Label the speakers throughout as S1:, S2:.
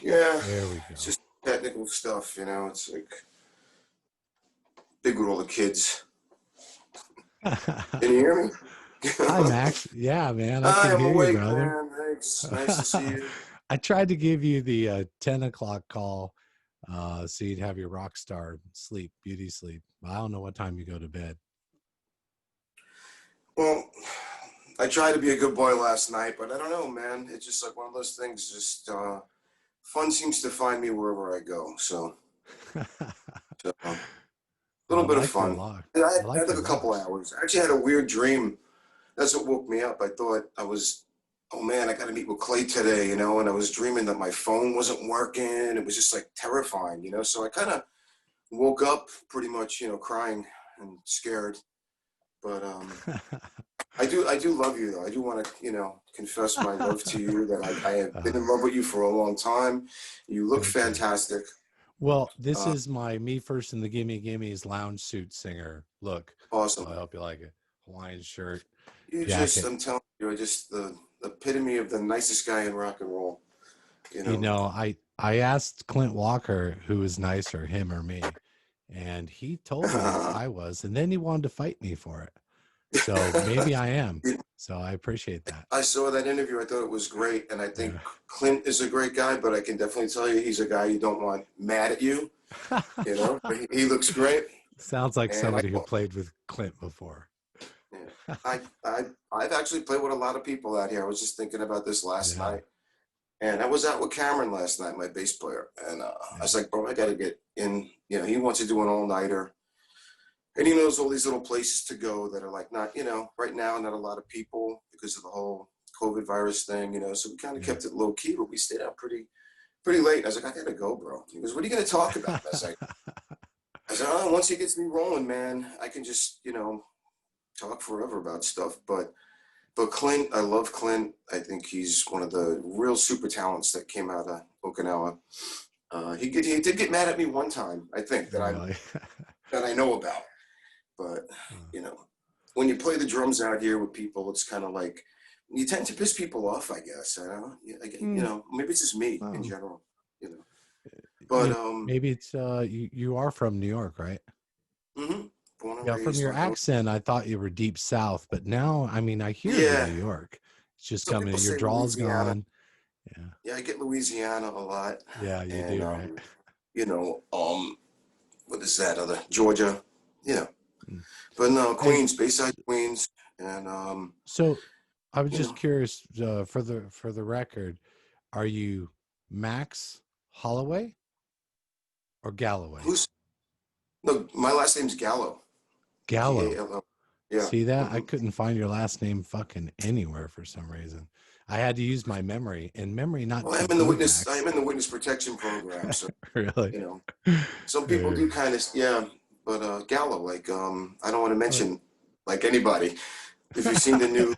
S1: Yeah,
S2: There we
S1: it's
S2: go.
S1: just technical stuff, It's like big with all the kids. Can you hear me?
S2: Hi, Max. Yeah, man, I
S1: Hi,
S2: can
S1: I'm
S2: hear you,
S1: awake,
S2: brother.
S1: man. Thanks. Nice to see you.
S2: I tried to give you the 10 o'clock call so you'd have your rock star sleep, beauty sleep. I don't know what time you go to bed.
S1: Well, I tried to be a good boy last night, but I don't know, man. It's just like one of those things. Just fun seems to find me wherever I go. So a
S2: Well,
S1: little
S2: I
S1: bit of
S2: like your
S1: fun.
S2: lock.
S1: And
S2: I
S1: I
S2: like
S1: took
S2: your
S1: a couple
S2: locks.
S1: hours. I actually had a weird dream. That's what woke me up. I thought I was, oh man, I got to meet with Clay today, and I was dreaming that my phone wasn't working. It was just like terrifying, So I kind of woke up pretty much, crying and scared. But I do love you though. I do want to, confess my love to you that I have been in
S2: uh,
S1: love with you for a long time. You look
S2: Thank you.
S1: fantastic.
S2: Well, this
S1: Uh,
S2: is my Me First and the Gimme Gimme's lounge suit singer look. So I
S1: awesome.
S2: hope you like it. Hawaiian shirt,
S1: You just,
S2: jacket.
S1: I'm telling you, are just the epitome of the nicest guy in rock and roll. You
S2: You
S1: know.
S2: know, I asked Clint Walker who was nicer, him or me, and he told me I was, and then he wanted to fight me for it. So maybe I am. So I appreciate that.
S1: I saw that interview. I thought it was great, and I think
S2: Yeah.
S1: Clint is a great guy. But I can definitely tell you, he's a guy you don't want mad at you. But he looks great,
S2: Sounds like
S1: and I,
S2: somebody who played with Clint before.
S1: yeah, I've actually played with a lot of people out here. I was just thinking about this last
S2: Yeah,
S1: night, and I was out with Cameron last night, my bass player, and I
S2: yeah,
S1: was like, bro, I got to get in. He wants to do an all nighter, and he knows all these little places to go that are like not, right now, not a lot of people because of the whole COVID virus thing, So we kind of
S2: yeah.
S1: kept it low key, but we stayed out pretty late. I was like, I gotta go, bro. He goes, what are you gonna talk about? I said, oh, once he gets me rolling, man, I can just, talk forever about stuff. But Clint, I love Clint. I think he's one of the real super talents that came out of Okinawa. He did get mad at me one time, I think,
S2: Really.
S1: that I know about. But you know, when you play the drums out here with people, it's kind of like you tend to piss people off, I guess. I don't know.
S2: Hmm.
S1: Maybe it's just me in
S2: Well,
S1: general. You know, but
S2: maybe it's you are from New York, right?
S1: mhm. Born and
S2: Yeah, from
S1: raised
S2: your
S1: on Oak.
S2: accent, I thought you were deep south, but now, I mean, I hear the New
S1: Yeah.
S2: York. It's just
S1: Some people
S2: coming. Your
S1: say
S2: draw's
S1: Louisiana.
S2: gone. Yeah,
S1: Yeah, I get Louisiana a lot,
S2: yeah, you
S1: and
S2: do, right?
S1: you know, what is that other Georgia? You know,
S2: Mm.
S1: but no,
S2: Hey,
S1: Queens, Bayside, Queens, and
S2: so I was
S1: you
S2: just
S1: know,
S2: curious for the record, are you Max Holloway or Galloway?
S1: who's no? My last name's Gallo.
S2: Gallo.
S1: Gallo. Yeah.
S2: See that? I
S1: hmm
S2: couldn't find your last name fucking anywhere for some reason. I had to use my memory, and memory not
S1: Well,
S2: too good,
S1: I
S2: Max.
S1: am in the witness protection program, so
S2: Really?
S1: you know, some people do kind of, yeah, but Gallo, like, I don't want to
S2: Oh,
S1: mention like anybody. If you've seen the new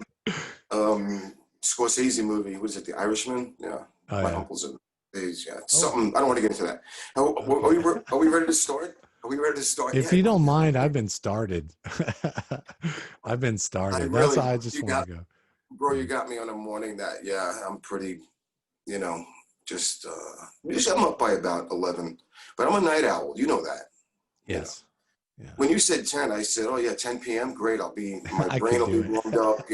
S1: Scorsese movie, what is it, The Irishman? Yeah,
S2: oh
S1: my
S2: yeah.
S1: uncle's in. Yeah, it's
S2: Oh,
S1: something. I don't want to get into that.
S2: okay.
S1: Are we ready to start? Are we ready to start
S2: If you
S1: yet?
S2: don't mind, I've been started. I've been
S1: I
S2: started. That's
S1: really,
S2: why I just
S1: you
S2: want
S1: got,
S2: to go.
S1: bro,
S2: Yeah.
S1: you got me on a morning that, yeah, I'm pretty, you know, just, usually I'm up by about 11, but I'm a night owl. You know that, you know.
S2: Yes. Yeah.
S1: When you said 10, I said, oh yeah, 10 p.m. Great. My
S2: I
S1: brain
S2: could
S1: will be
S2: do it.
S1: warmed up.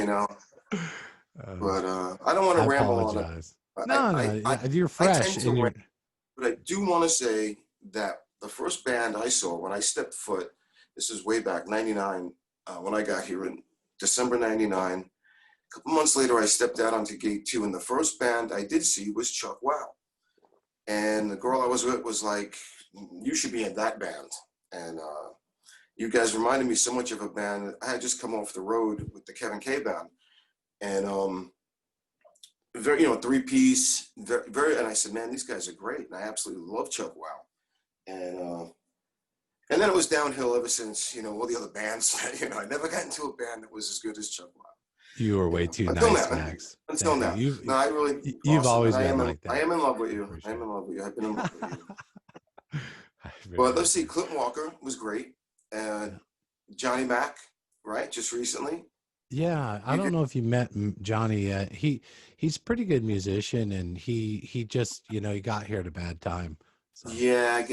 S2: uh,
S1: But I don't want to
S2: I
S1: ramble on it.
S2: apologize.
S1: I,
S2: No,
S1: I,
S2: no,
S1: I,
S2: yeah, you're
S1: I
S2: fresh
S1: tend to
S2: and you're.
S1: ramble, but I do want to say that the first band I saw when I stepped foot, this is way back, 99, when I got here in December 99. A couple months later, I stepped out onto gate 2, and the first band I did see was Chuck Wow. And the girl I was with was like, you should be in that band. And you guys reminded me so much of a band. I had just come off the road with the Kevin K band, and very, three-piece, very, very. And I said, man, these guys are great, and I absolutely love Chuck Wow. And then it was downhill ever since. All the other bands. I never got into a band that was as good as Chuck Wow.
S2: You were way too
S1: Until
S2: nice,
S1: now.
S2: Max.
S1: Until
S2: Thank you.
S1: now. No, I really
S2: You've
S1: awesome, and
S2: always been like
S1: I
S2: that.
S1: am in love with
S2: I
S1: you. I am
S2: appreciate
S1: in love with you. I've been in love with you.
S2: it. I
S1: But
S2: appreciate
S1: let's see,
S2: that.
S1: Clinton Walker was great, and
S2: Yeah.
S1: Johnny Mack, right? Just recently.
S2: Yeah, I
S1: You
S2: don't
S1: did.
S2: know if you met Johnny yet. He he's a pretty good musician, and he just, you know, he got here at a bad time. So
S1: Yeah,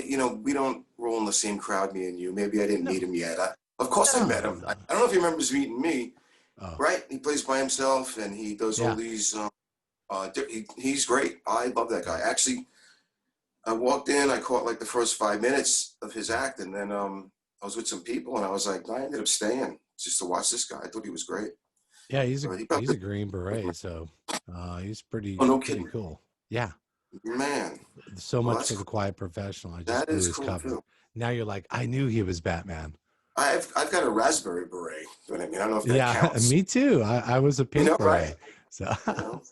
S1: we don't roll in the same crowd, me and you. Maybe I didn't
S2: no,
S1: meet him yet. Of course, I met
S2: no,
S1: him. I,
S2: no.
S1: I don't know if he remembers meeting me,
S2: Oh,
S1: right? He plays by himself, and he does all
S2: yeah.
S1: these. He's great. I love that guy.
S2: Yeah.
S1: Actually, I walked in. I caught like the first 5 minutes of his act, and then I was with some people, and I was like, I ended up staying just to watch this guy. I thought he was great.
S2: Yeah,
S1: But he got
S2: he's
S1: the.
S2: a Green Beret, so he's
S1: Oh, no
S2: pretty
S1: kidding,
S2: cool. Yeah,
S1: man.
S2: so
S1: Well,
S2: much for the quiet professional. I just
S1: that
S2: blew
S1: is
S2: his
S1: cool
S2: cover.
S1: too.
S2: Now you're like, I knew he was Batman.
S1: I've got a raspberry beret. You know what I mean? I don't know if that
S2: Yeah,
S1: counts.
S2: me too. I was a pink
S1: Right?
S2: beret. So,
S1: You know.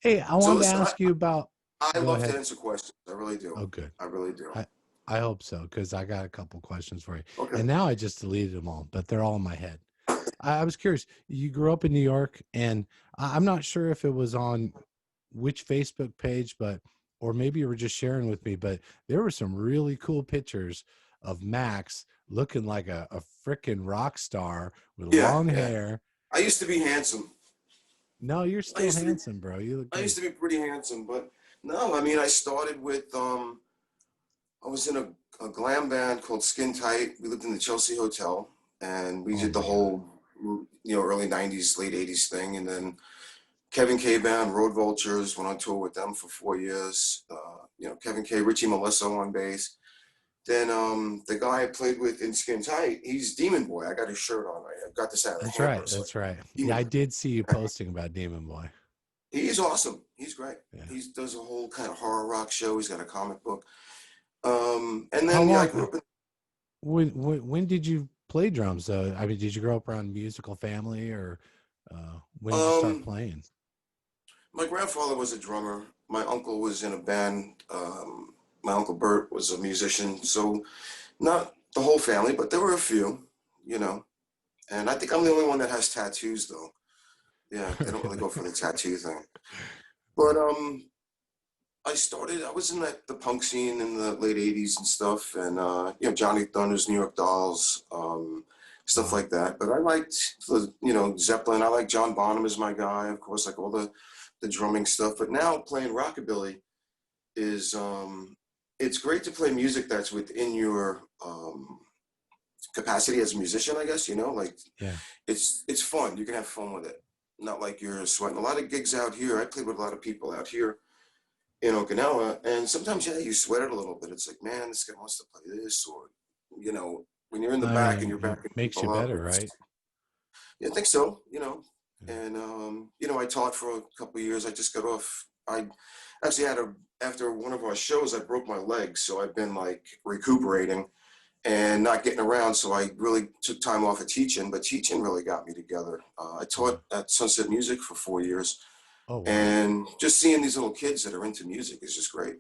S2: hey, I
S1: So
S2: wanted to
S1: listen,
S2: ask you about.
S1: I
S2: Go
S1: love to
S2: ahead.
S1: answer questions. I really do.
S2: Oh, good.
S1: I really do.
S2: I I hope so, because I got a couple questions for you.
S1: Okay.
S2: And now I just deleted them all, but they're all in my head. I was curious. You grew up in New York, and I'm not sure if it was on which Facebook page, but or maybe you were just sharing with me, but there were some really cool pictures of Max looking like a freaking rock star with
S1: Yeah,
S2: long
S1: yeah.
S2: hair.
S1: I used to be handsome.
S2: No, you're
S1: I
S2: still
S1: used to be
S2: handsome, bro. You look
S1: I used
S2: great.
S1: to be pretty handsome, but no, I mean I started with I was in a glam band called Skin Tight. We lived in the Chelsea Hotel and we
S2: Oh
S1: did the
S2: my God.
S1: whole early 90s, late 80s thing, and then Kevin K band, Road Vultures, went on tour with them for 4 years. Kevin K, Richie Melesso on bass. Then the guy I played with in Skin Tight, he's Demon Boy. I got his shirt on. I got this out of the
S2: That's
S1: hamper.
S2: right.
S1: It's like
S2: That's right. Yeah,
S1: Demon
S2: I
S1: Boy.
S2: did see you posting about Demon Boy.
S1: He's awesome. He's great.
S2: Yeah.
S1: He does a whole kind of horror rock show. He's got a comic book. And
S2: How
S1: then I
S2: long?
S1: grew up in.
S2: When did you play drums? I mean, did you grow up around a musical family, or when did you start
S1: Um,
S2: playing?
S1: my grandfather was a drummer. My uncle was in a band. My uncle Bert was a musician. So not the whole family, but there were a few, you know. And I think I'm the only one that has tattoos, though. Yeah, they don't really
S2: Really?
S1: go for the tattoo thing.
S2: Yeah.
S1: But I was in the punk scene in the late 80s and stuff, and Johnny Thunders, New York Dolls, stuff
S2: Wow.
S1: like that. But I liked Zeppelin. I like John Bonham as my guy, of course, like all the drumming stuff. But now playing rockabilly is it's great to play music that's within your capacity as a musician, I guess, like
S2: Yeah.
S1: it's fun. You can have fun with it. Not like you're sweating. A lot of gigs out here. I played with a lot of people out here in Okinawa, and sometimes you sweat it a little bit. It's like, man, this guy wants to play this, or when you're in the
S2: I
S1: back and
S2: mean,
S1: you're
S2: it
S1: backing
S2: makes you
S1: people up.
S2: better, right?
S1: Yeah, I think so.
S2: Yeah.
S1: And I taught for a couple of years. I just got off. I actually had after one of our shows, I broke my leg, so I've been like recuperating and not getting around. So I really took time off of teaching, but teaching really got me together. I
S2: Yeah.
S1: taught at Sunset Music for 4 years.
S2: Oh wow.
S1: And just seeing these little kids that are into music is just great.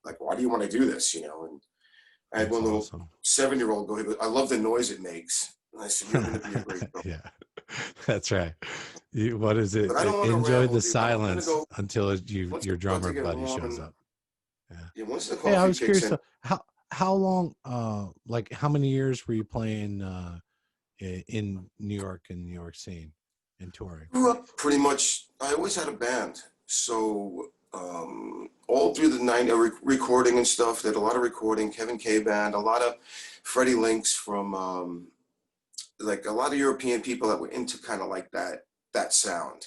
S1: Like, why do you want to do this? And I had
S2: That's
S1: one little
S2: awesome.
S1: 7-year-old go, he goes, I love the noise it makes. And I said, you're going to be a great drummer.
S2: Yeah. That's right. What is it?
S1: But I don't want to
S2: Enjoy
S1: ramble
S2: the
S1: with you. I'm going to
S2: silence
S1: go,
S2: until
S1: once
S2: your
S1: it starts
S2: drummer
S1: to get
S2: buddy
S1: warm
S2: shows
S1: and
S2: up. Yeah.
S1: once the
S2: Hey, I
S1: coffee
S2: was
S1: kicks
S2: curious.
S1: in,
S2: How long? Like how many years were you playing in New York and New York scene and touring?
S1: grew up pretty much, I always had a band. So all through the 90s, recording and stuff, did a lot of recording, Kevin K band, a lot of Freddie Links from like a lot of European people that were into kind of like that sound.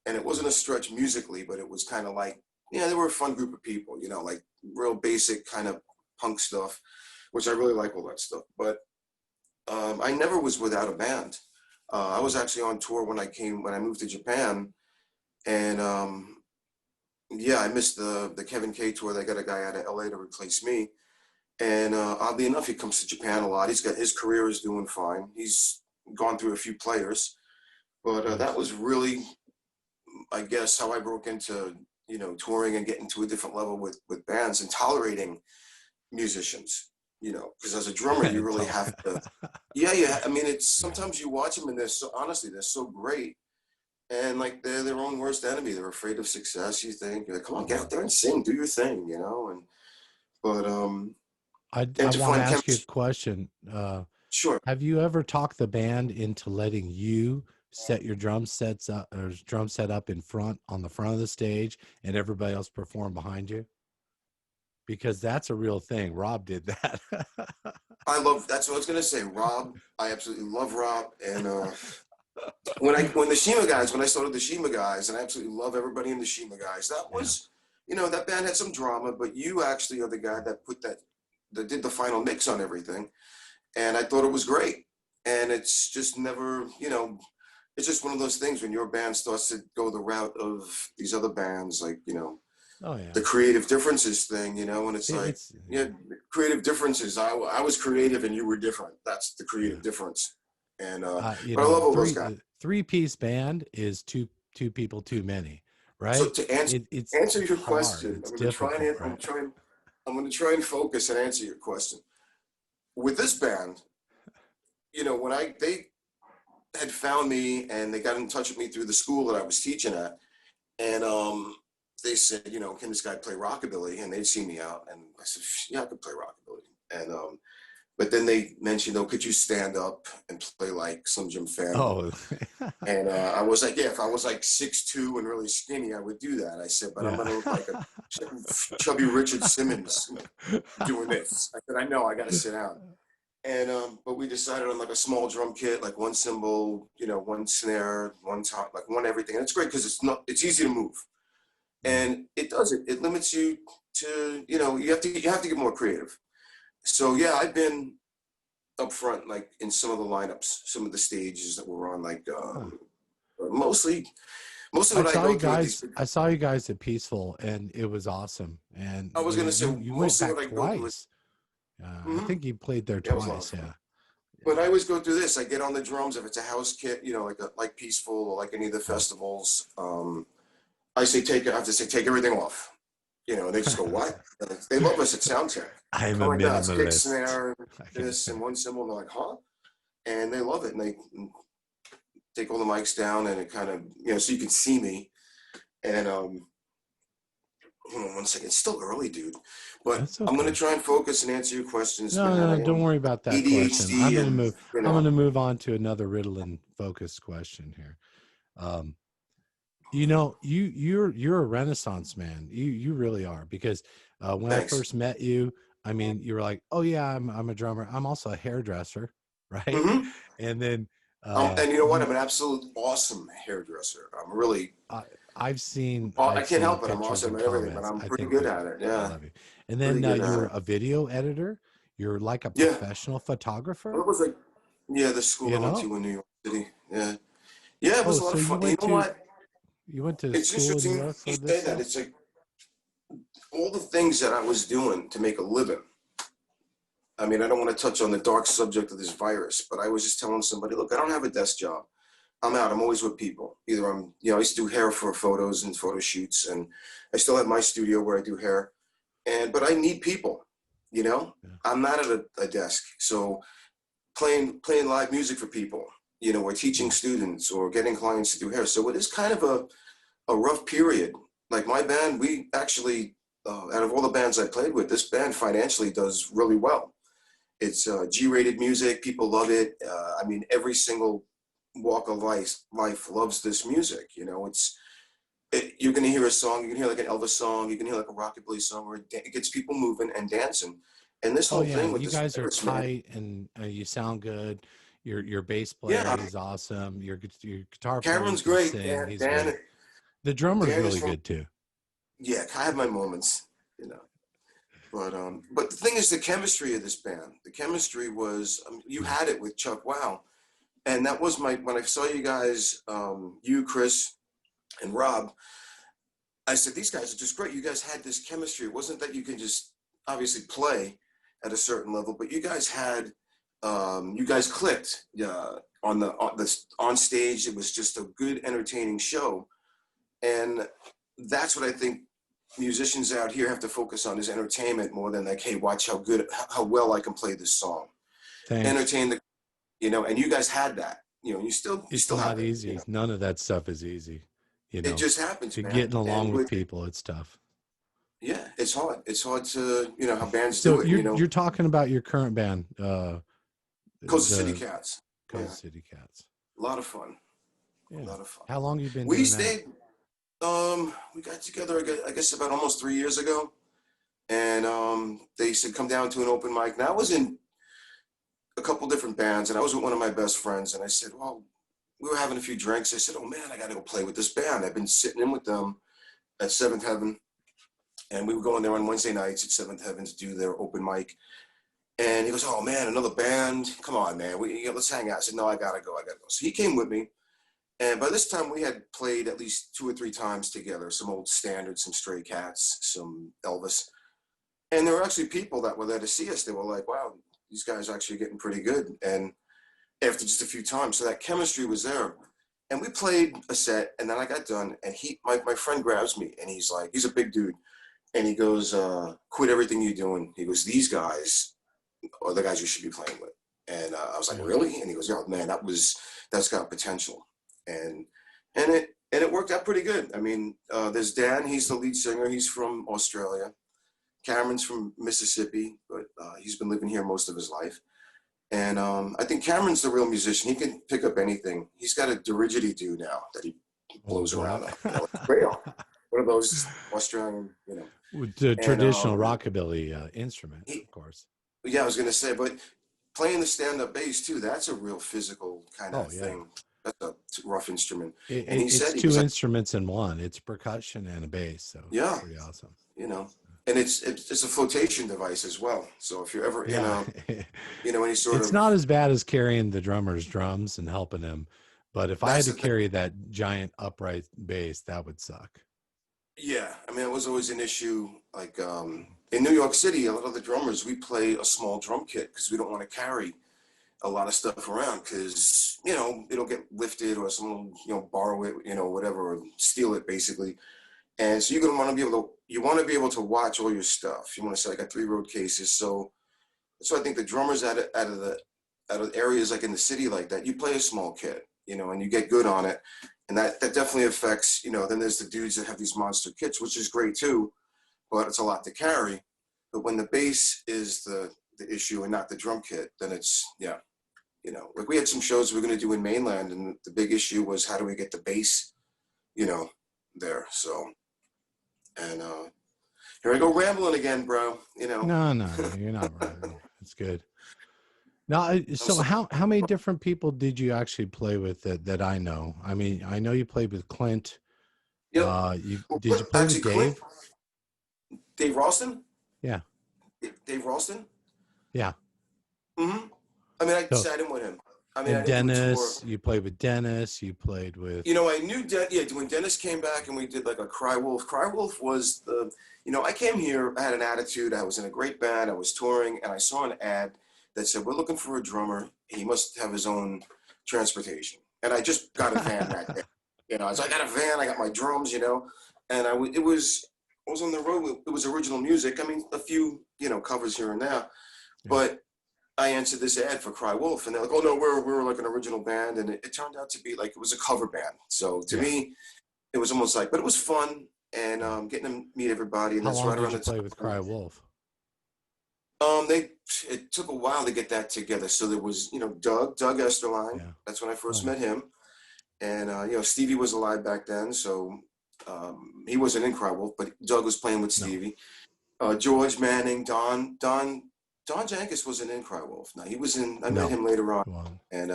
S1: And it wasn't a stretch musically, but it was kind of like, they were a fun group of people, like real basic kind of punk stuff, which I really like all that stuff. But I never was without a band. I was actually on tour when I moved to Japan, and yeah, I missed the Kevin K tour. They got a guy out of LA to replace me. And oddly enough, he comes to Japan a lot. His career is doing fine. He's gone through a few players, but that
S2: Nice.
S1: was really, I guess, how I broke into touring and getting to a different level with bands and tolerating musicians. Because as a drummer, you
S2: It's
S1: really
S2: all.
S1: have to. Yeah, yeah. I mean, it's
S2: Yeah.
S1: sometimes you watch them and they're so great, and like they're their own worst enemy. They're afraid of success. You think, you're like, come on, get
S2: Yeah.
S1: out there and sing, do your thing, and but
S2: I
S1: and to
S2: want to
S1: find
S2: ask you a
S1: chemistry.
S2: question.
S1: Sure.
S2: Have you ever talked the band into letting you set your drum sets up or drum set up in front on the front of the stage and everybody else perform behind you? Because that's a real thing. Rob did that.
S1: That's what I was gonna say. Rob, I absolutely love Rob. And when the Shima guys, when I started the Shima guys, and I absolutely love everybody in the Shima guys, that
S2: Yeah.
S1: was, that band had some drama, but you actually are the guy that did the final mix on everything. And I thought it was great. And it's just never, it's just one of those things when your band starts to go the route of these other bands, like,
S2: Oh yeah.
S1: the creative differences thing, and it's like,
S2: It's
S1: yeah, creative differences. I was creative and you were different. That's the creative
S2: yeah.
S1: difference. And
S2: You
S1: but I
S2: know,
S1: love all those guys.
S2: three-piece band is two people too many,
S1: So
S2: right?
S1: to answer
S2: It's
S1: answer your
S2: hard.
S1: question,
S2: It's difficult, right?
S1: I'm going to try and focus and answer your question. With this band, when they had found me and they got in touch with me through the school that I was teaching at, and they said, can this guy play rockabilly? And they'd see me out, and I said, yeah, I could play rockabilly. And but then they mentioned, could you stand up and play like Slim Jim Phantom?
S2: Oh,
S1: And I was like, yeah, if I was like 6'2" and really skinny, I would do that. I said, but I'm
S2: yeah.
S1: gonna look like a chubby Richard Simmons doing this. I said, I know, I got to sit down. And but we decided on like a small drum kit, like one cymbal, one snare, one top, like one everything. And it's great because it's easy to move, and it limits you to, you have to get more creative. So yeah, I've been up front, like in some of the lineups, some of the stages that we're on, like mostly
S2: I
S1: what I
S2: saw
S1: go
S2: you
S1: through at these.
S2: guys. I saw you guys at Peaceful, and it was awesome. And
S1: I was gonna say
S2: you went
S1: mostly
S2: back
S1: what I go through.
S2: twice. I
S1: Mhm.
S2: think you played there
S1: Yeah, it was a lot of
S2: twice.
S1: fun.
S2: Yeah.
S1: But I always go through this. I get on the drums if it's a house kit, like Peaceful or like any of the
S2: Yeah.
S1: festivals. I have to say take everything off. And they just go, what? They love us at soundcheck.
S2: I'm
S1: I'm
S2: a
S1: like, no, it's kick,
S2: minimalist.
S1: snare,
S2: I can
S1: this,
S2: say.
S1: and one cymbal. And they're like, huh? And they love it. And they take all the mics down, and it kind of, so you can see me. And hold on one second. It's still early, dude. But
S2: That's
S1: I'm gonna
S2: okay.
S1: try and focus and answer your questions,
S2: No,
S1: man.
S2: no,
S1: I
S2: don't
S1: am
S2: worry about that question.
S1: ADHD, and
S2: I'm gonna move on to another Ritalin focused question here. Um, you're a Renaissance man. You really are, because when I
S1: thanks.
S2: first met you, I mean, you were like, oh yeah, I'm a drummer. I'm also a hairdresser, right?
S1: Mm-hmm.
S2: And then
S1: And you know what?
S2: you
S1: I'm an absolute awesome hairdresser. I'm really,
S2: I, I've seen
S1: I can't help it. I'm
S2: pictures
S1: awesome
S2: and
S1: at everything, but
S2: comments.
S1: I'm
S2: I
S1: pretty
S2: think
S1: good at it.
S2: I
S1: Yeah,
S2: love you. And
S1: pretty
S2: then
S1: good at
S2: you're
S1: it.
S2: a video editor. You're like a
S1: Yeah.
S2: professional photographer.
S1: What was like, yeah, the school
S2: You
S1: I went
S2: know?
S1: to in New York City. Yeah. Yeah, it was
S2: Oh,
S1: a lot
S2: so
S1: of fun. You know what?
S2: you went to
S1: It's
S2: school in New
S1: interesting
S2: York
S1: you
S2: for this
S1: say that.
S2: stuff?
S1: It's like all the things that I was doing to make a living. I mean, I don't want to touch on the dark subject of this virus, but I was just telling somebody, look, I don't have a desk job. I'm out. I'm always with people. Either I used to do hair for photos and photo shoots, and I still have my studio where I do hair. But I need people, you know.
S2: Yeah.
S1: I'm not at a desk, so playing live music for people, or teaching students or getting clients to do hair. So it is kind of a rough period. Like my band, we actually, out of all the bands I played with, this band financially does really well. It's G-rated music. People love it. I mean, every single walk of life loves this music. You're going to hear a song. You can hear like an Elvis song. You can hear like a rockabilly song where it gets people moving and dancing. And this
S2: Oh
S1: whole
S2: yeah,
S1: thing with
S2: you
S1: this
S2: guys are
S1: virus, man.
S2: tight, and you sound good. Your bass player,
S1: Yeah,
S2: he's awesome. Your guitar player, he
S1: Cameron's
S2: can
S1: great.
S2: sing. He's
S1: Dan,
S2: great. The drummer's
S1: Dan is
S2: really
S1: from,
S2: good too.
S1: yeah, I have my moments, But the thing is, the chemistry of this band. The chemistry was, you
S2: Yeah.
S1: had it with Chuck Wow, and that was when I saw you guys, you, Chris, and Rob. I said, these guys are just great. You guys had this chemistry. It wasn't that you can just obviously play at a certain level, but you guys clicked. On stage. It was just a good, entertaining show, and that's what I think musicians out here have to focus on, is entertainment more than like, hey, watch how well I can play this song.
S2: Thanks.
S1: Entertain and you guys had that. You
S2: It's
S1: still have
S2: not
S1: it.
S2: easy. None of that stuff is easy.
S1: It just happens,
S2: To
S1: man.
S2: getting along
S1: And
S2: with people, it's tough.
S1: yeah, it's hard. It's hard to how bands
S2: So
S1: do it.
S2: you're talking about your current band,
S1: Coast City
S2: the
S1: Cats. Yeah,
S2: Coast City Cats.
S1: a lot of fun. A
S2: Yeah.
S1: lot of fun.
S2: How long you been
S1: We
S2: doing that?
S1: stayed. We got together. I guess about almost 3 years ago, and they said come down to an open mic. Now I was in a couple different bands, and I was with one of my best friends, and I said, well, we were having a few drinks. I said, oh man, I got to go play with this band. I've been sitting in with them at Seventh Heaven, and we were going there on Wednesday nights at Seventh Heaven to do their open mic. And he goes, oh man, another band. Come on, man. Let's hang out. I said, no, I gotta go. So he came with me. And by this time we had played at least 2 or 3 times together, some old standards, some Stray Cats, some Elvis. And there were actually people that were there to see us. They were like, wow, these guys are actually getting pretty good. And after just a few times, so that chemistry was there. And we played a set, and then I got done, and my friend grabs me, and he's like, he's a big dude. And he goes, quit everything you're doing. He goes, these guys are the guys you should be playing with. And I was like,
S2: Yeah.
S1: really? And he goes, yeah, man, that's got potential. And it worked out pretty good. I mean, there's Dan, he's the lead singer. He's from Australia. Cameron's from Mississippi, but he's been living here most of his life. And I think Cameron's the real musician. He can pick up anything. He's got a didgeridoo now that he blows around on. Real. One of those Australian,
S2: With the traditional rockabilly instrument, of course.
S1: Yeah, I was going to say, but playing the stand-up bass too, that's a real physical kind of thing. That's a rough instrument. And he said
S2: it's two instruments in one. It's percussion and a bass. So
S1: yeah,
S2: it's pretty awesome.
S1: And it's a flotation device as well. So if you're ever in any sort
S2: it's not as bad as carrying the drummer's drums and helping him, but if I had to carry that giant upright bass, that would suck.
S1: Yeah, I mean, it was always an issue. Like in New York City, a lot of the drummers, we play a small drum kit because we don't want to carry a lot of stuff around because it'll get lifted or someone borrow it, whatever, or steal it basically. And so you're gonna want to be able to watch all your stuff. You want to say I got 3 road cases. So I think the drummers out of areas like in the city like that, you play a small kit, and you get good on it. And that definitely affects, then there's the dudes that have these monster kits, which is great too, but it's a lot to carry. But when the bass is the issue and not the drum kit, then it's, like we had some shows we were going to do in mainland, and the big issue was how do we get the bass, there. So, and here I go rambling again, bro.
S2: No, you're not rambling. It's good. Now, so how many different people did you actually play with that I know? I mean, I know you played with Clint.
S1: Yep.
S2: Did you play with Dave?
S1: Dave Ralston?
S2: Yeah.
S1: Dave Ralston?
S2: Yeah.
S1: Mm-hmm. I mean, I sat in with him. I mean,
S2: and Dennis, you played with Dennis. You played with.
S1: I knew when Dennis came back and we did like a Cry Wolf. Cry Wolf was I came here, I had an attitude. I was in a great band. I was touring, and I saw an ad that said, we're looking for a drummer. He must have his own transportation. And I just got a van that day. So I got a van, I got my drums, and I was on the road. It was original music. I mean, a few, covers here and there. But I answered this ad for Cry Wolf, and they're like, oh no, we're like an original band. And it turned out to be like, it was a cover band. So to me, it was almost like, but it was fun and getting to meet everybody. And
S2: How
S1: that's
S2: long
S1: right
S2: did
S1: around
S2: you
S1: the
S2: play
S1: time.
S2: with Cry Wolf?
S1: It took a while to get that together. So there was, Doug Esterline. Yeah. That's when I first met him. And, Stevie was alive back then. So he wasn't in Cry Wolf, but Doug was playing with Stevie. George Manning, Don Jankus wasn't in Cry Wolf. No, he was in, I met him later on. Wow. And,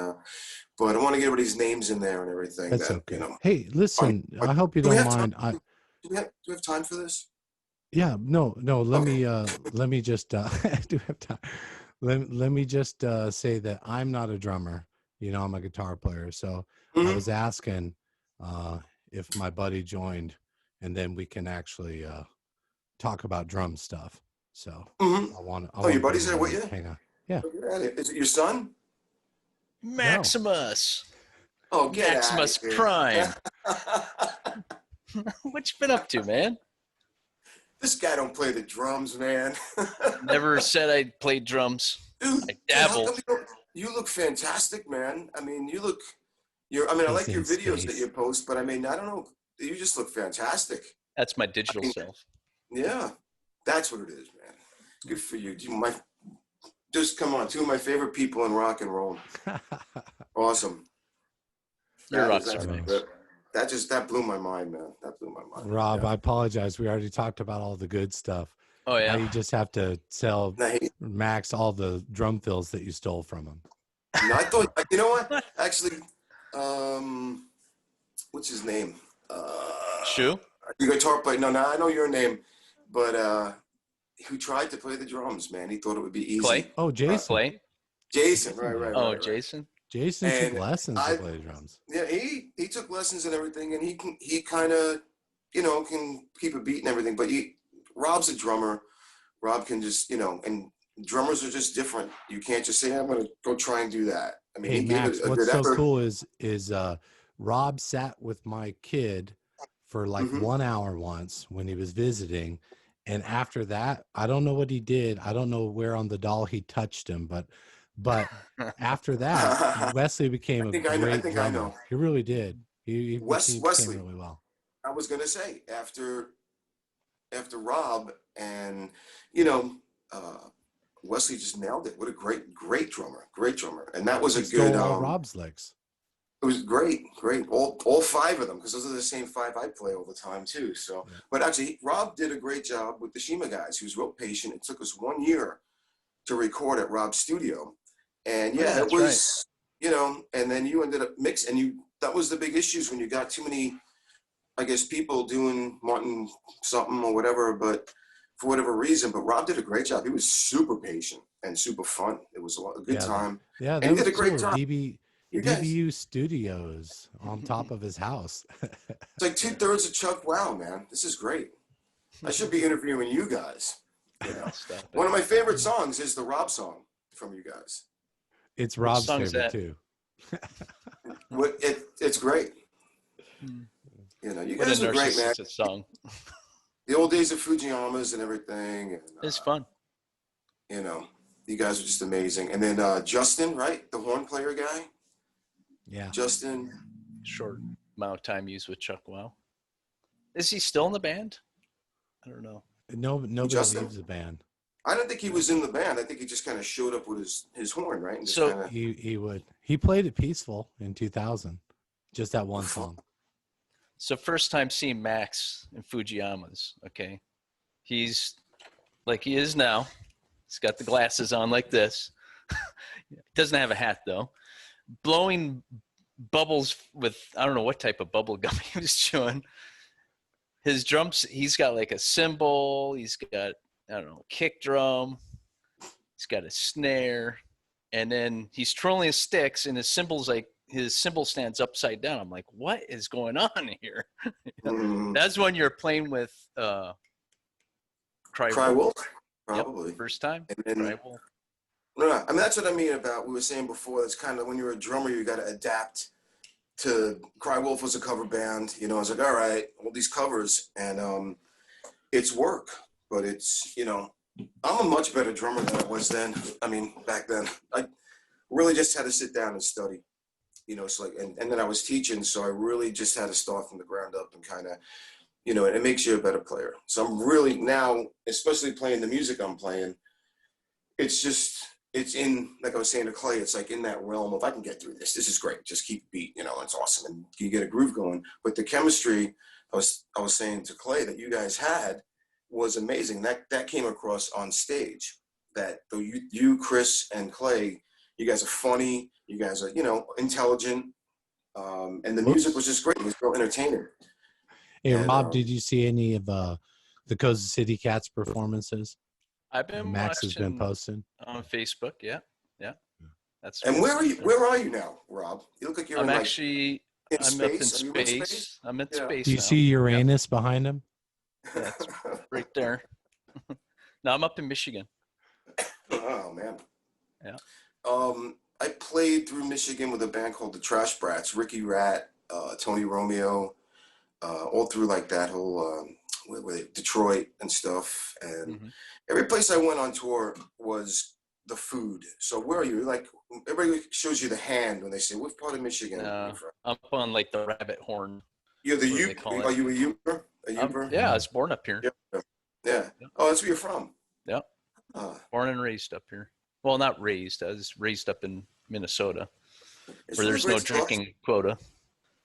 S1: but I want to get everybody's names in there and everything.
S2: That's okay. Hey, listen, I hope you don't mind.
S1: Do we have time for this?
S2: Yeah, no. Let me just do have time. Let me just say that I'm not a drummer. I'm a guitar player. So I was asking if my buddy joined, and then we can actually talk about drum stuff. So I want.
S1: Your buddy's there with you?
S2: Hang on. Yeah.
S1: Is it your son?
S3: Maximus.
S1: No. Oh, get
S3: Maximus Prime. What you been up to, man?
S1: This guy don't play the drums, man.
S3: Never said I played drums.
S1: Dude,
S3: I dabble.
S1: You look fantastic, man. I mean, I like your videos that you post, but I mean, I don't know. You just look fantastic.
S3: That's my digital self.
S1: Yeah, that's what it is, man. Good for you. Just come on, 2 of my favorite people in rock and roll. Awesome.
S3: You're a rock
S1: that's
S3: star,
S2: Max.
S3: Max.
S1: that blew my mind, man. That blew my mind.
S2: Rob,
S1: Yeah.
S2: I apologize. We already talked about all the good stuff.
S3: Oh
S2: Now
S3: yeah.
S2: you just have to tell
S1: Now,
S2: Max all the drum fills that you stole from him.
S1: no, I thought, you know what? Actually, what's his name?
S3: Shoe?
S1: The guitar player. No, I know your name, but who tried to play the drums, man? He thought it would be easy.
S3: Clay?
S2: Oh, Jason.
S3: Clay?
S1: Jason, right.
S3: Oh,
S1: right.
S3: Jason?
S2: Jason took
S1: And
S2: lessons to play drums.
S1: Yeah, he took lessons and everything, and he kind of, can keep a beat and everything. But Rob's a drummer. Rob can just, and drummers are just different. You can't just say, I'm gonna go try and do that. I mean,
S2: Hey,
S1: he
S2: Max,
S1: gave it a
S2: what's
S1: good
S2: so
S1: effort.
S2: cool is Rob sat with my kid for like
S1: Mhm.
S2: 1 hour once when he was visiting. And after that, I don't know what he did. I don't know where on the doll he touched him, but after that, Wesley became a
S1: I
S2: great
S1: think I
S2: drummer.
S1: know.
S2: He really did. He became
S1: Wesley.
S2: really well.
S1: I was gonna say after Rob and Wesley just nailed it. What a great drummer, and that was
S2: He
S1: a
S2: stole
S1: good.
S2: all Rob's licks.
S1: It was great. All five of them, because those are the same five I play all the time too. So,
S2: Yeah.
S1: but actually, Rob did a great job with the Shima guys. He was real patient. It took us 1 year to record at Rob's studio, and
S3: Oh,
S1: yeah, it
S3: that's
S1: was and then you ended up mixing, and that was the big issues when you got too many, I guess, people doing Martin something or whatever, but for whatever reason. But Rob did a great job. He was super patient and super fun. It was a good time.
S2: Yeah,
S1: And
S2: that
S1: he
S2: was
S1: did a great
S2: cool.
S1: job. You guys,
S2: DBU Studios on top of his house.
S1: it's like 2/3 of Chuck Wow, man. This is great. I should be interviewing you guys.
S3: Stop it.
S1: One of my favorite songs is the Rob song from you guys.
S2: It's Rob's
S3: song's
S2: favorite
S3: that?
S2: too.
S1: It's great.
S3: Hmm.
S1: You
S3: What a
S1: guys are great, man.
S3: narcissistic song.
S1: The old days of Fujiyamas and everything. And,
S3: It's fun.
S1: you guys are just amazing. And then Justin, right? The horn player guy.
S2: Yeah.
S1: Justin.
S3: Short amount of time used with Chuck Wow. Is he still in the band? I don't know.
S2: Nobody
S1: Justin?
S2: leaves the band.
S1: I don't think he was in the band. I think he just kind of showed up with his horn, right? And just
S3: So-
S1: kinda,
S2: He played at Peaceful in 2000, just that one song.
S3: So first time seeing Maxx in Fujiyamas, okay? He's like he is now. He's got the glasses on like this. Doesn't have a hat though. Blowing bubbles with, I don't know what type of bubble gum he was chewing. His drums, he's got like a cymbal. He's got, I don't know, kick drum. He's got a snare. And then he's twirling his sticks and his cymbal stands upside down. I'm like, what is going on here?
S1: mm,
S3: That's when you're playing with
S1: Cry Wolf,
S3: Yep,
S1: probably.
S3: first time.
S1: And then,
S3: Cry Wolf.
S1: no, I mean, that's what I mean about, we were saying before, it's kind of when you're a drummer, you got to adapt to. Cry Wolf was a cover band. I was like, all right, all these covers, and it's work, but it's, I'm a much better drummer than I was then. I mean, back then, I really just had to sit down and study. It's like, and then I was teaching, so I really just had to start from the ground up and kind of, and it makes you a better player. So I'm really now, especially playing the music I'm playing, it's in, like I was saying to Clay, it's like in that realm of, I can get through this. This is great. Just keep the beat, it's awesome. And you get a groove going. But the chemistry, I was saying to Clay that you guys had was amazing. That came across on stage, that though you, Chris and Clay, you guys are funny. You guys are, intelligent. And the music was just great. It was real entertaining.
S2: Hey,
S1: And,
S2: Rob, did you see any of the Cozy City Cats performances?
S3: I've been
S2: Max has been
S3: watching
S2: posting.
S3: on Facebook. Yeah. That's.
S1: And where are you now, Rob? You look like you're
S3: I'm
S1: in,
S3: actually.
S1: in
S3: I'm up in
S1: space. Are you in
S3: space. I'm in
S1: Yeah.
S3: space.
S2: Do you
S3: now.
S2: see Uranus behind him?
S3: Yeah, it's right there. No, I'm up in Michigan.
S1: Oh man.
S3: Yeah.
S1: I played through Michigan with a band called the Trash Brats, Ricky Rat, Tony Romeo, all through like that whole with Detroit and stuff. And
S3: Mhm.
S1: every place I went on tour was the food. So where are you? Like everybody shows you the hand when they say, "What part of Michigan are you from?"
S3: I'm up on like the Rabbit Horn.
S1: You're the
S3: That's what
S1: U.
S3: they call it.
S1: Are you a Uber? A Uber?
S3: Yeah, I was born up here.
S1: Yeah. Oh, that's where you're from.
S3: Yep. Born and raised up here. Well, not raised. I was raised up in Minnesota,
S1: It's
S3: where
S1: really
S3: there's
S1: great
S3: no
S1: to talk-
S3: drinking quota.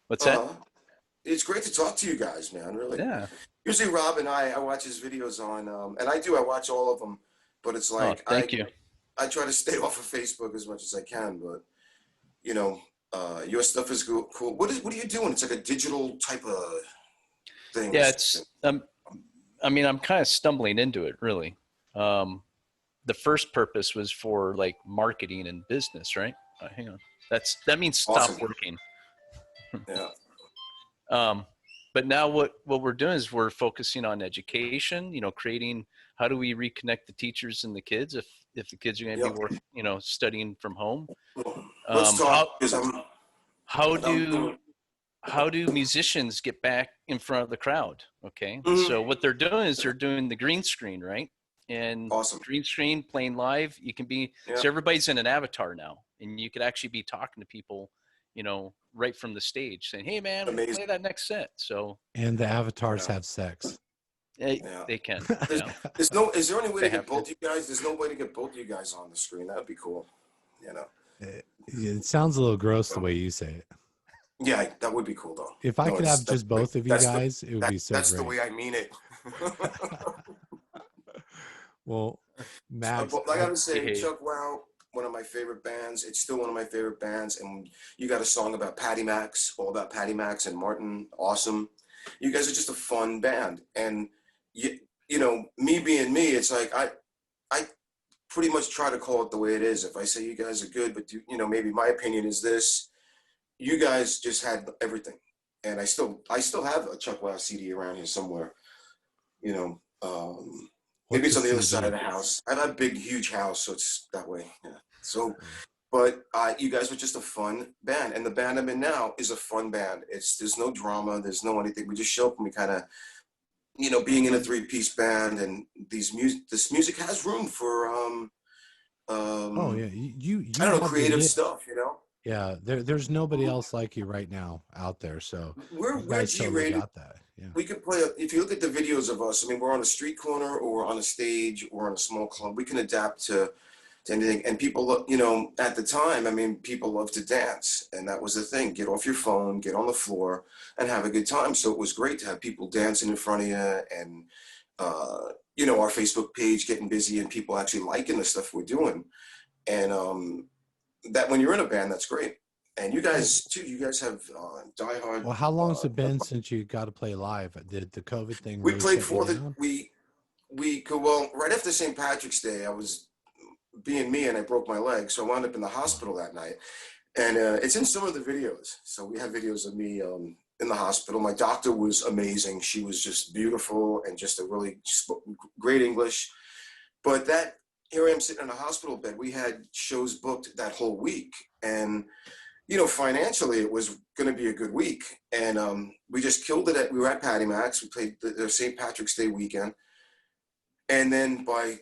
S3: What's that?
S1: It's great to talk to you guys, man. Really.
S3: Yeah.
S1: Usually, Rob and I watch his videos on, and I watch all of them, but it's
S3: Oh,
S1: like
S3: thank you.
S1: I try to stay off of Facebook as much as I can, but you know, your stuff is cool. What are you doing? It's like a digital type of thing or
S3: Yeah,
S1: something.
S3: I mean, I'm kind of stumbling into it, really. The first purpose was for like marketing and business, right? Hang on. That means stop
S1: Awesome.
S3: working.
S1: Yeah.
S3: But now what we're doing is we're focusing on education, creating, how do we reconnect the teachers and the kids if the kids are going to be
S1: Yep.
S3: working, studying from home?
S1: Well, let's talk because
S3: How
S1: I'm
S3: do how do musicians get back in front of the crowd? Okay.
S1: Mhm.
S3: So what they're doing is they're doing the green screen, right? And
S1: Awesome.
S3: green screen playing live, you can be,
S1: Yeah.
S3: so everybody's in an avatar now, and you could actually be talking to people, right from the stage saying, hey man,
S1: Amazing.
S3: play that next set. So
S2: And the avatars
S1: Yeah.
S2: have sex.
S1: Yeah.
S3: they can.
S1: There's,
S3: Yeah.
S1: is there any way
S3: They
S1: to get
S3: have
S1: both you guys? There's no way to get both you guys on the screen. That'd be cool. You know.
S2: It sounds a little gross the way you say it.
S1: Yeah, that would be cool though.
S2: If I
S1: No,
S2: could
S1: it's
S2: have just both of you
S1: that's
S2: guys, it would be so
S1: that's the
S2: great.
S1: way I mean it.
S2: Well, Max,
S1: But I gotta say,
S3: Hey.
S1: Chuck Wow, one of my favorite bands. It's still one of my favorite bands. And you got a song about Patty Max, all about Patty Max and Martin. Awesome. You guys are just a fun band. And me being me, it's like I pretty much try to call it the way it is. If I say you guys are good, but maybe my opinion is this, you guys just had everything. And I still have a Chuck Wow CD around here somewhere. You know, maybe
S2: what's
S1: it's
S2: a
S1: on the other
S2: CD?
S1: side of the house. I have a big, huge house, so it's that way. Yeah. So, but you guys were just a fun band, and the band I'm in now is a fun band. There's no drama, there's no anything. We just show up and we kind of, being in a three-piece band, and this music has room for
S2: Oh yeah, you
S1: I don't know,
S2: have the
S1: creative
S2: it.
S1: stuff.
S2: Yeah, there's nobody else like you right now out there. So
S1: We're
S2: you guys totally
S1: G-rated.
S2: got that. Yeah.
S1: We could play. If you look at the videos of us, I mean, we're on a street corner or on a stage or on a small club. We can adapt to anything. And people, at the time, I mean, people love to dance, and that was the thing. Get off your phone, get on the floor, and have a good time. So it was great to have people dancing in front of you, and our Facebook page getting busy, and people actually liking the stuff we're doing. And that when you're in a band, that's great. And you guys too. You guys have diehard.
S2: Well, how long's it been since you got to play live? Did the COVID thing
S1: We
S2: really
S1: played
S2: shut you down?
S1: well, right after St. Patrick's Day, I was being me and I broke my leg. So I wound up in the hospital that night. And it's in some of the videos. So we have videos of me in the hospital. My doctor was amazing. She was just beautiful and just great English. But here I am sitting in a hospital bed. We had shows booked that whole week. And financially, it was going to be a good week. And we just killed it. We were at Patty Max. We played the St. Patrick's Day weekend. And then by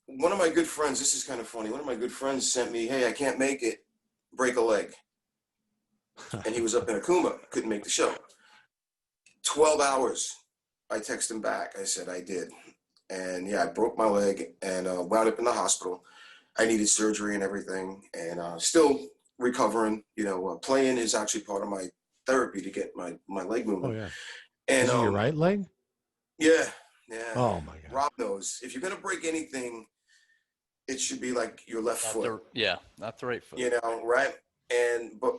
S1: one of my good friends, this is kind of funny. One of my good friends sent me, hey, I can't make it, break a leg. And he was up in Akuma, couldn't make the show. 12 hours. I texted him back. I said, I did. And yeah, I broke my leg and wound up in the hospital. I needed surgery and everything. And still recovering. Playing is actually part of my therapy to get my leg moving.
S2: Oh yeah.
S1: And
S2: is it your right leg?
S1: Yeah.
S2: Oh my God.
S1: Rob knows. If you're gonna break anything, it should be like your left foot.
S3: Not the right foot.
S1: Right? But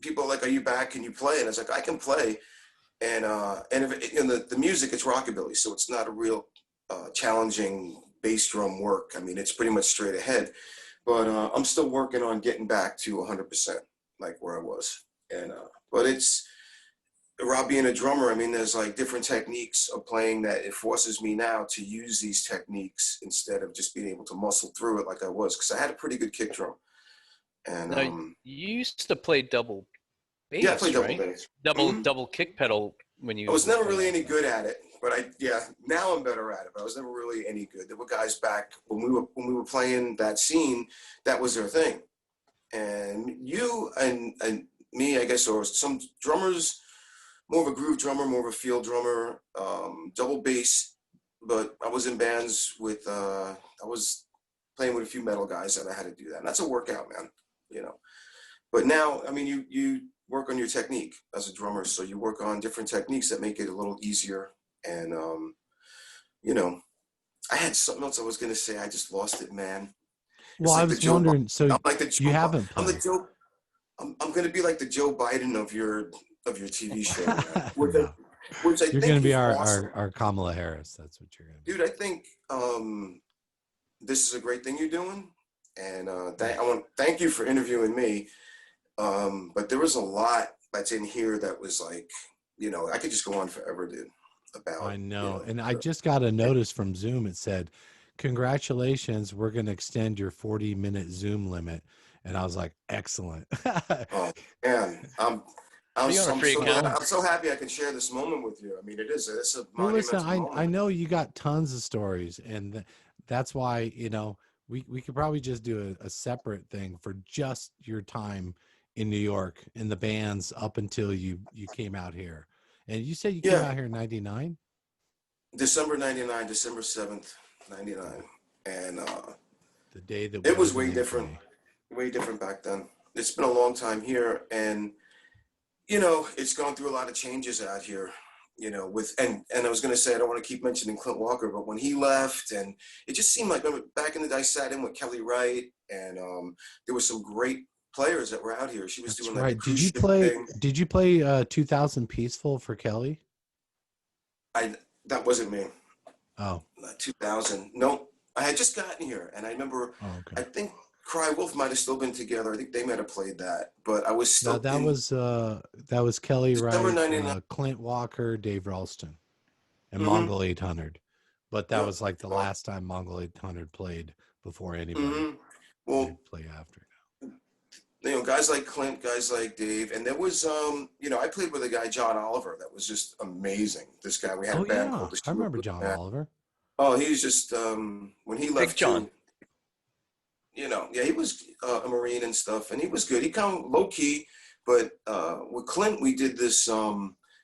S1: people are like, "Are you back? Can you play?" And it's like, I can play. And if in the music, it's rockabilly, so it's not a real challenging bass drum work. I mean, it's pretty much straight ahead. But I'm still working on getting back to 100%, like where I was. And but it's Rob being a drummer. I mean, there's like different techniques of playing that it forces me now to use these techniques instead of just being able to muscle through it like I was, because I had a pretty good kick drum. And
S3: now, you used to play double bass,
S1: yeah, I play double
S3: right?
S1: bass.
S3: Double kick pedal when you.
S1: I was never really any good at it, but now I'm better at it. But I was never really any good. There were guys back when we were playing that scene, that was their thing. And you and me, I guess, or some drummers, more of a groove drummer, more of a field drummer, double bass. But I was in bands with, I was playing with a few metal guys that I had to do that. And that's a workout, man, But now, I mean, work on your technique as a drummer. So you work on different techniques that make it a little easier. And, you know, I had something else I was going to say. I just lost it, man.
S2: Well,
S1: It's
S2: I
S1: like the
S2: was
S1: Joe,
S2: wondering, so
S1: I'm like the
S2: you
S1: Joe,
S2: haven't
S1: I'm the
S2: played.
S1: Joe, I'm going to be like the Joe Biden of your TV show, man.
S2: No,
S1: Which I
S2: you're
S1: think
S2: going to be
S1: is awesome.
S2: our Kamala Harris. That's what you're going to be.
S1: Dude, I think, this is a great thing you're doing. And, I want to thank you for interviewing me. But there was a lot that's in here that was like, you know, I could just go on forever, dude, about,
S2: I
S1: you
S2: know.
S1: know,
S2: And I just got a notice from Zoom. It said, congratulations, we're going to extend your 40-minute Zoom limit. And I was like, excellent.
S1: oh man,
S3: Are you on a
S1: I'm
S3: free
S1: so glad,
S3: account?
S1: I'm so happy I can share this moment with you. I mean, it's a
S2: Well, listen,
S1: monumental
S2: I
S1: moment.
S2: know you got tons of stories, and that's why, you know, we could probably just do a separate thing for just your time in New York and the bands up until you came out here. And you said you came
S1: Yeah,
S2: out here in 99?
S1: December 99, December 7th, 99. And
S2: The day that we
S1: it was
S2: live in infamy.
S1: way different back then. It's been a long time here. And, you know, it's gone through a lot of changes out here, you know, and I was going to say, I don't want to keep mentioning Clint Walker, but when he left, and it just seemed like, remember, back in the day, I sat in with Kelly Wright, and there were some great players that were out here. She was
S2: That's
S1: doing like the
S2: right.
S1: cruise ship thing.
S2: Did you play 2000 Peaceful for Kelly?
S1: That wasn't me.
S2: Oh.
S1: 2000. Nope. I had just gotten here, and I remember,
S2: Oh, okay.
S1: I think Cry Wolf might have still been together. I think they might have played that, but I was
S2: Now
S1: still in
S2: that was Kelly
S1: December
S2: Wright,
S1: 99.
S2: Clint Walker, Dave Ralston, and
S1: Mm-hmm.
S2: Mongol 800. But that
S1: Yep.
S2: was like the last time Mongol 800 played before anybody.
S1: Mm-hmm. Well,
S2: They'd play after.
S1: you know, guys like Clint, guys like Dave, and there was, you know, I played with a guy, John Oliver, that was just amazing. This guy, we had a
S2: Oh
S1: band
S2: yeah,
S1: called the
S2: I
S1: Stewart
S2: remember
S1: Blues
S2: John
S1: Band.
S2: Oliver.
S1: Oh, he's just, when he
S3: Big
S1: left
S3: John.
S1: too, you know, yeah, he was a Marine and stuff, and he was good. He kind of low key, but with Clint, we did this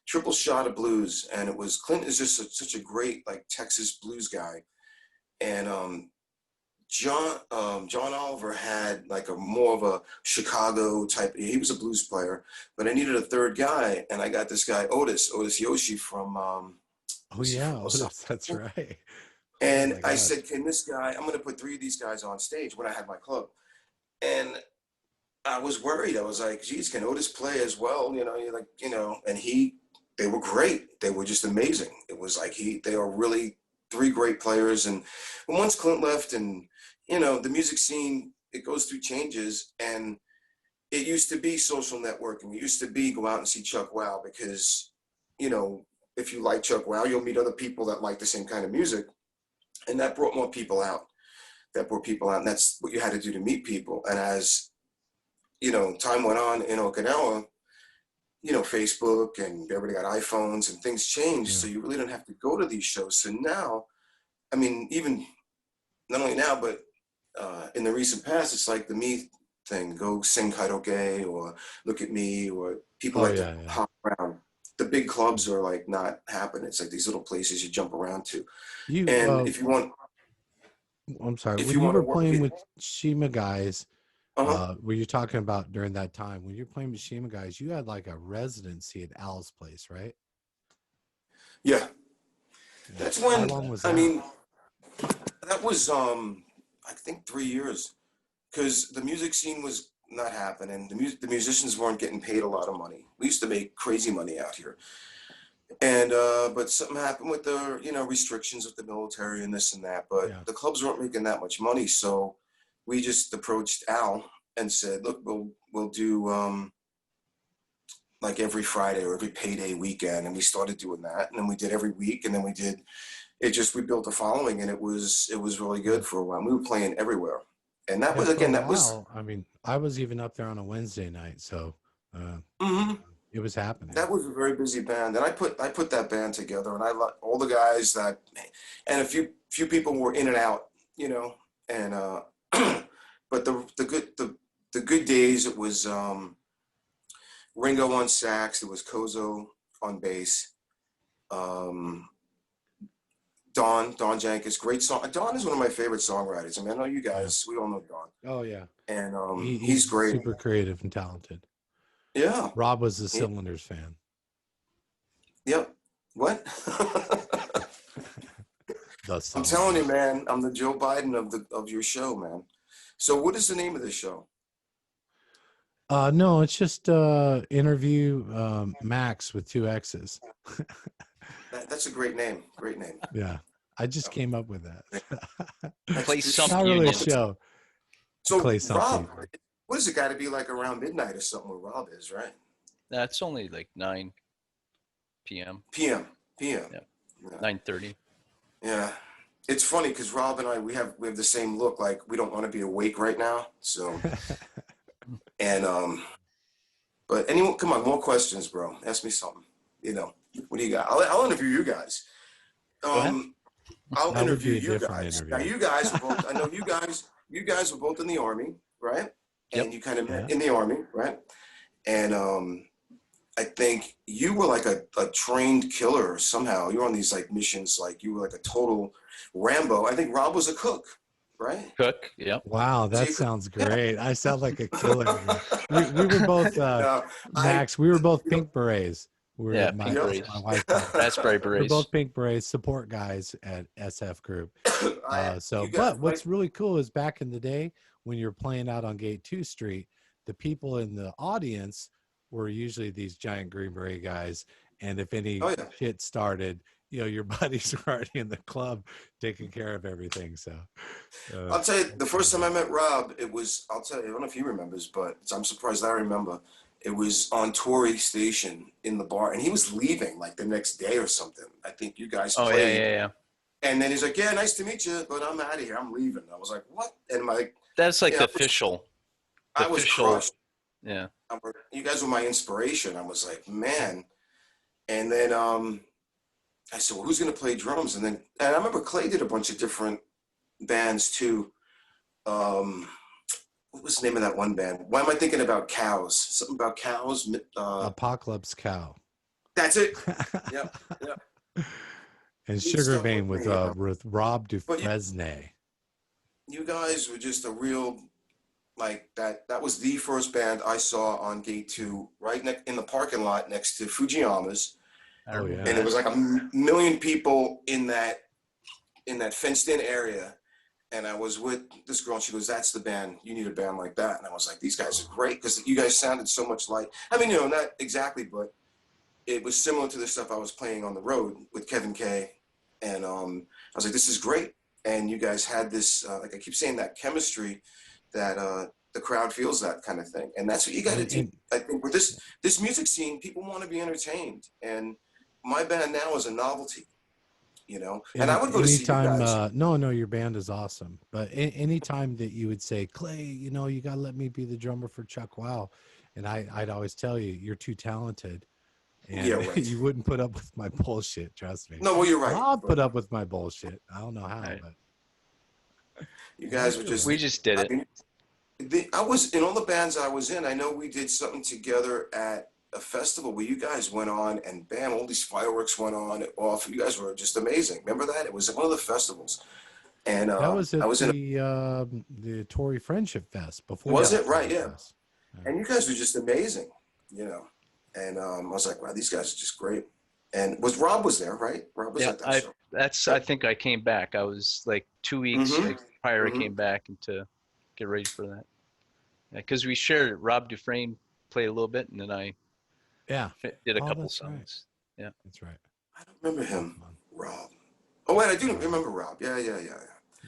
S1: triple shot of blues, and it was Clint is just such a great like Texas blues guy, and John Oliver had like a more of a Chicago type. He was a blues player, but I needed a third guy, and I got this guy Otis Yoshi from
S2: Oh
S1: was he
S2: yeah,
S1: from
S2: Otis, that's
S1: Osaka?
S2: right. Oh
S1: And
S2: my
S1: I
S2: gosh.
S1: said, can this guy? I'm going to put three of these guys on stage when I had my club, and I was worried. I was like, geez, can Otis play as well? You know, you're like, you know, and they were great. They were just amazing. It was like they are really three great players. And once Clint left, and you know, the music scene, it goes through changes. And it used to be social networking. It used to be go out and see Chuck Wow because, you know, if you like Chuck Wow, you'll meet other people that like the same kind of music, and that brought more people out. That brought people out, and that's what you had to do to meet people. And as you know, time went on in Okinawa, you know, Facebook and everybody got iPhones and things changed.
S2: Yeah.
S1: So you really don't have to go to these shows. So now, I mean, even not only now, but in the recent past, it's like the me thing, go sing karaoke or look at me, or people
S2: Oh
S1: like to
S2: yeah, yeah.
S1: hop around. The big clubs are like not happening. It's like these little places you jump around to.
S2: You
S1: And
S2: I'm sorry.
S1: if
S2: When
S1: you
S2: you
S1: want to
S2: were
S1: work
S2: playing
S1: it,
S2: with Shima guys,
S1: uh-huh.
S2: were you talking about during that time when you're playing with Shima guys, you had like a residency at Al's place, right?
S1: Yeah.
S2: Yeah.
S1: That's
S2: How
S1: when,
S2: long was
S1: I
S2: that?
S1: mean, that was, I think 3 years. Because the music scene was not happening. The musicians weren't getting paid a lot of money. We used to make crazy money out here, and but something happened with the restrictions with the military and this and that. But
S2: Yeah.
S1: the clubs weren't making that much money, so we just approached Al and said, "Look, we'll do like every Friday or every payday weekend," and we started doing that, and then we did every week, and then we did it. Just we built a following, and it was really
S2: Yeah.
S1: good for a while. We were playing everywhere, and that
S2: Yeah,
S1: was
S2: for a
S1: again that was.
S2: while. I mean, I was even up there on a Wednesday night, so uh,
S1: Mhm.
S2: it was happening.
S1: That was a very busy band, and I put that band together, and I let all the guys that, and a few people were in and out, you know, and but the good days, it was Ringo on sax, it was Kozo on bass, um, Don Jenkins, great song. Don is one of my favorite songwriters. I mean, I know you
S2: Yeah.
S1: guys, we all know Don,
S2: Oh yeah.
S1: and
S2: He's
S1: he's great.
S2: super creative and talented.
S1: Yeah.
S2: Rob was a
S1: Yeah.
S2: Cylinders fan.
S1: Yep. What?
S2: The
S1: I'm telling you,
S2: Cylinders.
S1: man, I'm the Joe Biden of your show, man. So what is the name of the show?
S2: No, it's just interview Maxx with 2 X's.
S1: That's a great name. Great name.
S2: Yeah, I just came up with that.
S3: Clay
S1: It's
S3: Sump
S2: Not really a
S3: Union.
S2: show.
S1: So
S2: Clay something.
S1: Rob, what does it got to be like around midnight or something where Rob is, right?
S3: That's only like 9 p.m.
S1: PM. PM.
S3: Yeah.
S1: Yeah.
S3: 9:30.
S1: Yeah. It's funny because Rob and I we have the same look, like we don't want to be awake right now. So and but anyone, come on, more questions, bro. Ask me something. You know, what do you got? I'll interview you guys.
S3: ahead.
S1: I'll
S2: That would
S1: interview
S2: be a
S1: you
S2: different
S1: guys.
S2: interview.
S1: Now you guys are both, I know you guys were both in the Army, right?
S3: Yep.
S1: And you kind of met in the Army, right? And I think you were like a trained killer somehow. You were on these like missions, like you were like a total Rambo. I think Rob was a cook, right?
S3: Cook. Yep.
S2: Wow, that
S1: you-
S2: sounds great. I sound like a killer. We were both
S1: No,
S2: Max. We were both pink berets.
S3: Yeah,
S2: My,
S3: pink berets.
S2: my wife. called us.
S3: Raspberry
S2: We're
S3: berets.
S2: both pink berets, support guys at SF Group. So,
S1: you
S2: but
S1: guys,
S2: what's really cool is back in the day when you're playing out on Gate 2 Street, the people in the audience were usually these giant Green Beret guys. And if any
S1: Oh, yeah.
S2: shit started, your buddies were already in the club taking care of everything. So,
S1: I'll tell you, the first time I met Rob, it was, I'll tell you, I don't know if he remembers, but I'm surprised I remember. It was on Torrey Station in the bar, and he was leaving like the next day or something. I think you guys
S3: Oh
S1: played.
S3: yeah.
S1: And then he's like, "Yeah, nice to meet you, but I'm out of here. I'm leaving." I was like, "What?" And
S3: That's like
S1: Yeah,
S3: the official.
S1: I was crushed.
S3: Yeah.
S1: You guys were my inspiration. I was like, man. And then I said, "Well, who's gonna play drums?" And I remember Clay did a bunch of different bands too. What was the name of that one band? Why am I thinking about cows? Something about cows.
S2: Apocalypse Cow.
S1: That's it. Yep.
S2: And
S1: Neat
S2: Sugar
S1: stuff
S2: Vein
S1: with
S2: with
S1: me,
S2: Rob
S1: But
S2: Dufresne.
S1: you guys were just a real, like that was the first band I saw on Gate 2, right in the parking lot next to Fujiyama's.
S2: Oh yeah.
S1: And it was like a million people in that fenced in area. And I was with this girl and she goes, "That's the band. You need a band like that." And I was like, "These guys are great," because you guys sounded so much like, I mean, not exactly, but it was similar to the stuff I was playing on the road with Kevin Kay. And I was like, "This is great." And you guys had this, like I keep saying, that chemistry that the crowd feels, that kind of thing. And that's what you got to do. I think with this music scene, people want to be entertained. And my band now is a novelty, And I would go to see you guys.
S2: No, your band is awesome. But anytime that you would say, "Clay, you got to let me be the drummer for Chuck Wow," and I'd always tell you, "You're too talented." And
S1: Yeah, right.
S2: you wouldn't put up with my bullshit, trust me.
S1: No, well, you're right.
S2: I'll put up with my bullshit. I don't know how,
S3: Right.
S2: but
S1: You guys were just.
S3: We just did it.
S1: I mean, I was in all the bands I was in. I know we did something together at a festival where you guys went on, and bam, all these fireworks went on off. You guys were just amazing. Remember that? It was at one of the festivals, and
S2: that was at
S1: I was
S2: the Tory Friendship Fest before.
S1: Was
S2: that
S1: it? Right,
S2: Tory
S1: yeah.
S2: Fest.
S1: And you guys were just amazing, And I was like, "Wow, these guys are just great." And Rob was there, right? Rob was
S3: Yeah,
S1: at that show.
S3: I think I came back. I was like 2 weeks prior. I came back and to get ready for that. Because we shared it. Rob Dufresne played a little bit, and then I did a couple
S2: that's
S3: songs.
S2: Right. Yeah, that's right.
S1: I don't remember him, Rob. Oh wait, I do remember Rob. Yeah.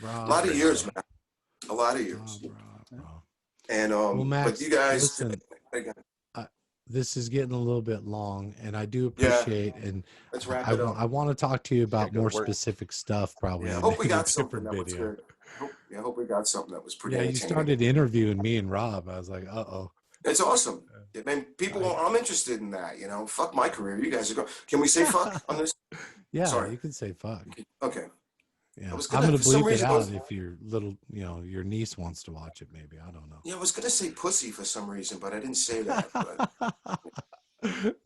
S2: Rob,
S1: A lot of years, man. A lot of years.
S2: Rob.
S1: And
S2: well, Max,
S1: but you guys,
S2: listen,
S1: again,
S2: this is getting a little bit long, and I do appreciate and
S1: let's wrap it up.
S2: I want to talk to you about
S3: go
S2: more
S3: to work.
S2: specific stuff. Probably.
S1: I
S2: on
S1: hope we
S2: maybe a
S1: got something
S2: different
S1: that was
S2: video.
S1: good. I hope we got something that was pretty.
S2: Yeah, you
S1: entertaining.
S2: started interviewing me and Rob. I was like, uh-oh.
S1: It's awesome. I mean, I'm interested in that. Fuck my career. You guys are going. Can we say fuck on this?
S2: Yeah,
S1: Sorry.
S2: you can say fuck.
S1: Okay.
S2: Yeah,
S1: I'm
S2: gonna
S1: for some
S2: bleep it
S1: reason,
S2: out if your little, your niece wants to watch it. Maybe I don't know.
S1: Yeah, I was gonna say pussy for some reason, but I didn't say that. But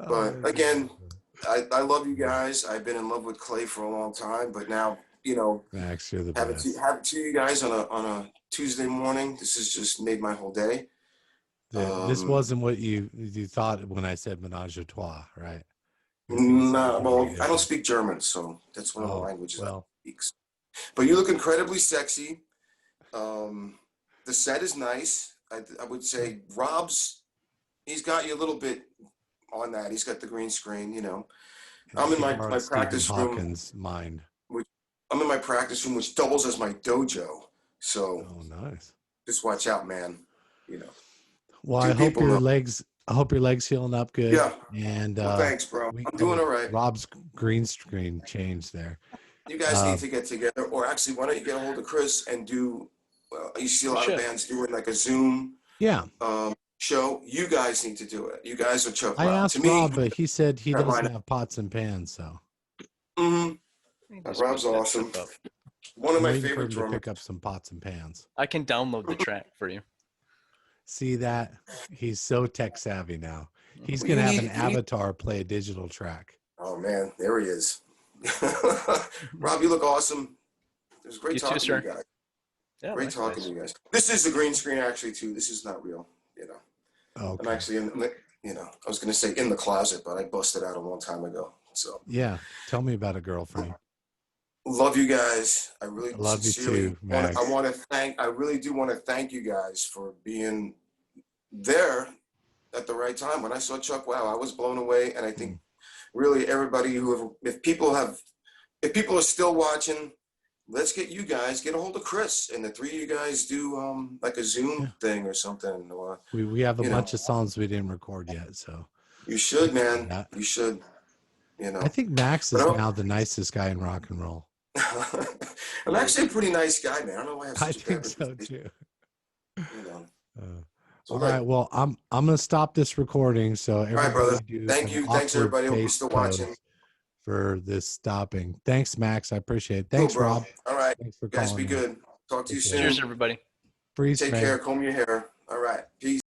S2: Oh,
S1: again, I love you guys. I've been in love with Clay for a long time, but now
S2: Max, you're the
S1: have
S2: best.
S1: it to you guys on a Tuesday morning. This has just made my whole day.
S2: This wasn't what you thought when I said menage a trois, right?
S1: Nah, well, I don't speak German, so that's one of the
S2: Oh,
S1: languages I
S2: well,
S1: speak. But you look incredibly sexy. The set is nice. I would say Rob's, he's got you a little bit on that. He's got the green screen, you know. I'm in my
S2: Stephen
S1: practice room,
S2: Hawkins' mind.
S1: I'm in my practice room, which doubles as my dojo. So
S2: Oh, nice.
S1: just watch out, man. You know,
S2: Well,
S1: two people know.
S2: I hope your legs healing up good.
S1: Yeah.
S2: And
S1: Well, thanks, bro. I'm doing all right.
S2: Rob's green screen changed there.
S1: You guys need to get together, or actually, why don't you get a hold of Chris and do? Well, you see a lot of bands doing like a Zoom.
S2: Yeah.
S1: Show. You guys need to do it. You guys are Chuck.
S2: I asked Rob, but he said he doesn't have pots and pans, so.
S1: Rob's awesome. One of my favorite drummers.
S2: To pick up some pots and pans.
S3: I can download the track for you.
S2: See that? He's so tech savvy now. He's gonna have an avatar play a digital track.
S1: Oh man, there he is. Rob, you look awesome. It was great talking to you guys. Yeah, great talking to you guys. This is the green screen actually too. This is not real, you know.
S2: Okay.
S1: I'm actually in the, you know, I was gonna say in the closet, but I busted out a long time ago. So
S2: yeah, tell me about a girlfriend.
S1: Love you guys. I really
S2: love you too, Max.
S1: I really do want to thank you guys for being there at the right time. When I saw Chuck, wow, I was blown away. And I think really everybody if people are still watching, let's get you guys, get a hold of Chris, and the three of you guys do like a Zoom thing or something. Or
S2: we have a bunch of songs we didn't record yet, so
S1: you should, man. You should. You know,
S2: I think Max is now the nicest guy in rock and roll.
S1: I'm actually a pretty nice guy, man. I don't know why I have such
S2: I think so too.
S1: You know.
S2: All right. Well, I'm gonna stop this recording. So everybody,
S1: all right, brother. Thank you. Thanks everybody. Hope you're still watching.
S2: For this stopping. Thanks, Max. I appreciate it. Thanks,
S1: bro.
S2: Rob.
S1: All right.
S2: Thanks for
S1: guys,
S2: calling
S1: be good. Talk to you soon.
S3: Cheers, everybody.
S2: Freeze
S1: Take care. Comb your hair. All right. Peace.